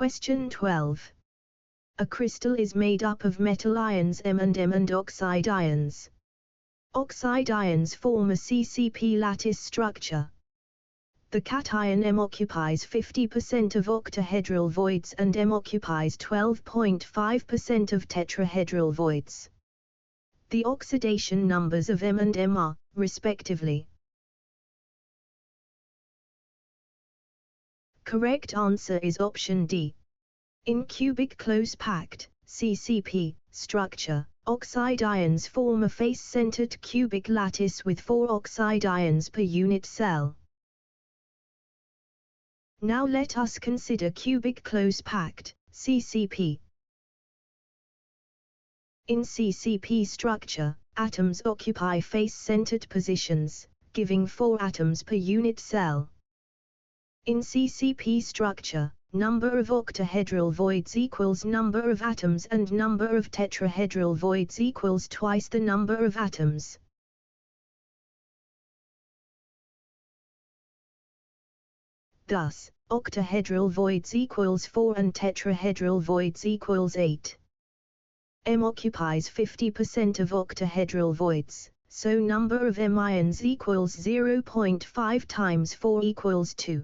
Question 12. A crystal is made up of metal ions M and oxide ions. Oxide ions form a CCP lattice structure. The cation M occupies 50% of octahedral voids and M occupies 12.5% of tetrahedral voids. The oxidation numbers of M and M are, respectively. Correct answer is option D. In cubic close-packed (CCP) structure, oxide ions form a face-centered cubic lattice with 4 oxide ions per unit cell. Now let us consider cubic close-packed (CCP). In CCP structure, atoms occupy face-centered positions, giving 4 atoms per unit cell. In CCP structure, number of octahedral voids equals number of atoms and number of tetrahedral voids equals twice the number of atoms. Thus, octahedral voids equals 4 and tetrahedral voids equals 8. M occupies 50% of octahedral voids, so number of M ions equals 0.5 times 4 equals 2.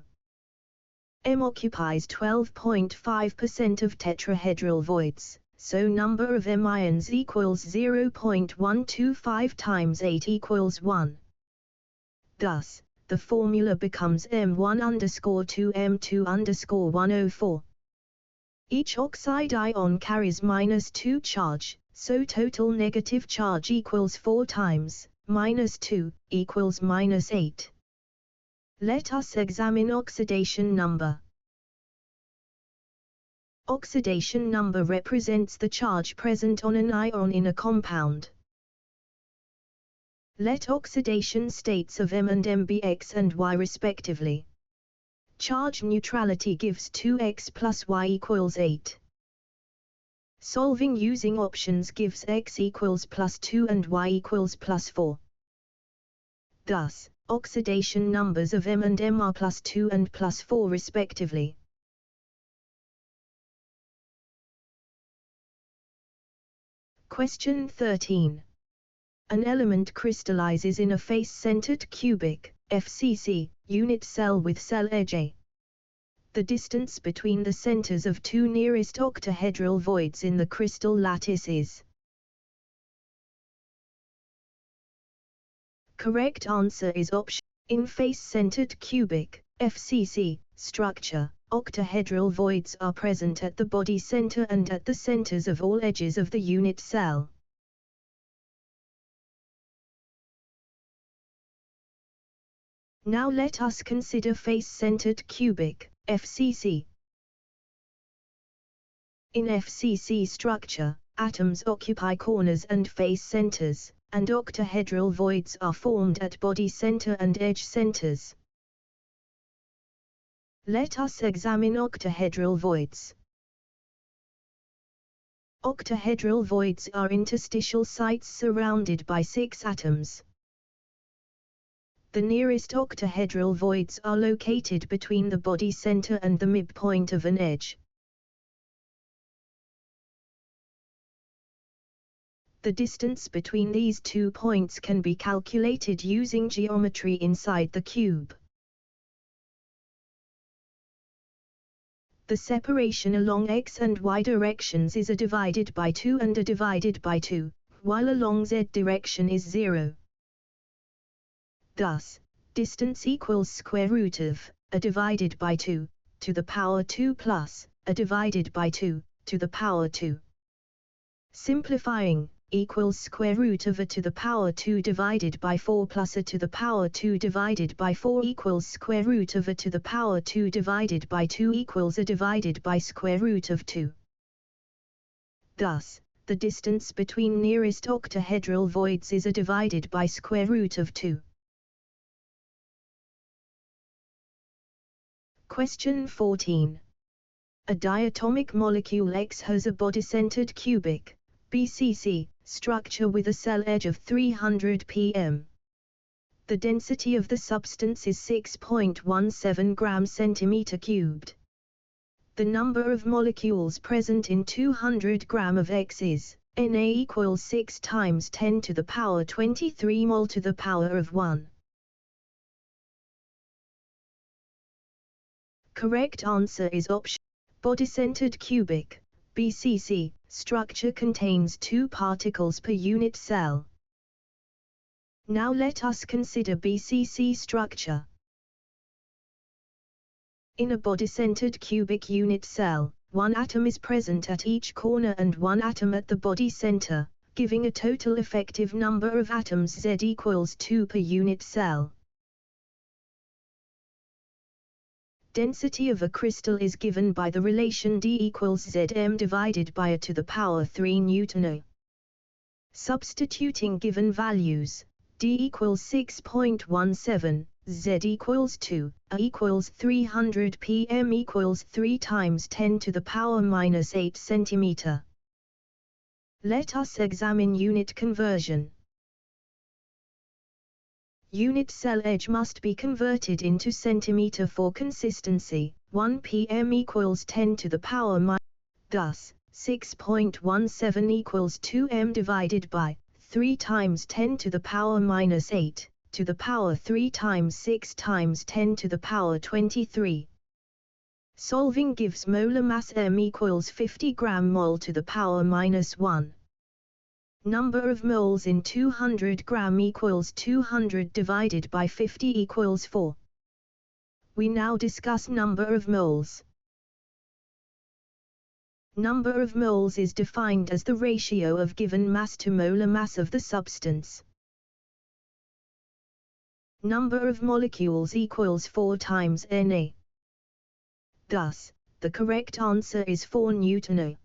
M occupies 12.5% of tetrahedral voids, so number of M ions equals 0.125 times 8 equals 1. Thus, the formula becomes M1_2 M2_104. Each oxide ion carries -2 charge, so total negative charge equals 4 times -2 equals -8. Let us examine oxidation number. Oxidation number represents the charge present on an ion in a compound. Let oxidation states of M and M be X and Y respectively. Charge neutrality gives 2x plus y equals 8. Solving using options gives x equals +2 and y equals +4. Thus, oxidation numbers of M and M are +2 and +4 respectively. Question 13. An element crystallizes in a face-centered cubic, FCC, unit cell with cell edge A. The distance between the centers of 2 nearest octahedral voids in the crystal lattice is. Correct answer is option. In face-centered cubic, FCC, structure, octahedral voids are present at the body center and at the centers of all edges of the unit cell. Now let us consider face-centered cubic, FCC. In FCC structure, atoms occupy corners and face centers, and octahedral voids are formed at body center and edge centers. Let us examine octahedral voids. Octahedral voids are interstitial sites surrounded by 6 atoms. The nearest octahedral voids are located between the body center and the midpoint of an edge. The distance between these 2 points can be calculated using geometry inside the cube. The separation along x and y directions is a divided by 2 and a divided by 2, while along z direction is 0. Thus, distance equals square root of a divided by 2 to the power 2 plus a divided by 2 to the power 2. Simplifying, equals square root of a to the power 2 divided by 4 plus a to the power 2 divided by 4 equals square root of a to the power 2 divided by 2 equals a divided by square root of 2. Thus, the distance between nearest octahedral voids is a divided by square root of 2. Question 14. A diatomic molecule X has a body-centered cubic, BCC, structure with a cell edge of 300 pm. The density of the substance is 6.17 grams centimeter cubed. The number of molecules present in 200 gram of X is, Na equals 6 times 10 to the power 23 mol to the power of 1. Correct answer is option. Body-centered cubic, BCC, structure contains 2 particles per unit cell. Now let us consider BCC structure. In a body-centered cubic unit cell, 1 atom is present at each corner and 1 atom at the body center, giving a total effective number of atoms Z equals 2 per unit cell. Density of a crystal is given by the relation D equals Zm divided by A to the power 3 Newton. Substituting given values, D equals 6.17, Z equals 2, A equals 300 pm equals 3 times 10 to the power minus 8 centimeter. Let us examine unit conversion. Unit cell edge must be converted into centimeter for consistency. 1 pm equals 10 to the power minus. Thus, 6.17 equals 2m divided by 3 times 10 to the power minus 8, to the power 3 times 6 times 10 to the power 23. Solving gives molar mass m equals 50 gram mol to the power minus 1. Number of moles in 200 gram equals 200 divided by 50 equals 4. We now discuss number of moles. Number of moles is defined as the ratio of given mass to molar mass of the substance. Number of molecules equals 4 times Na. Thus, the correct answer is 4 Newton.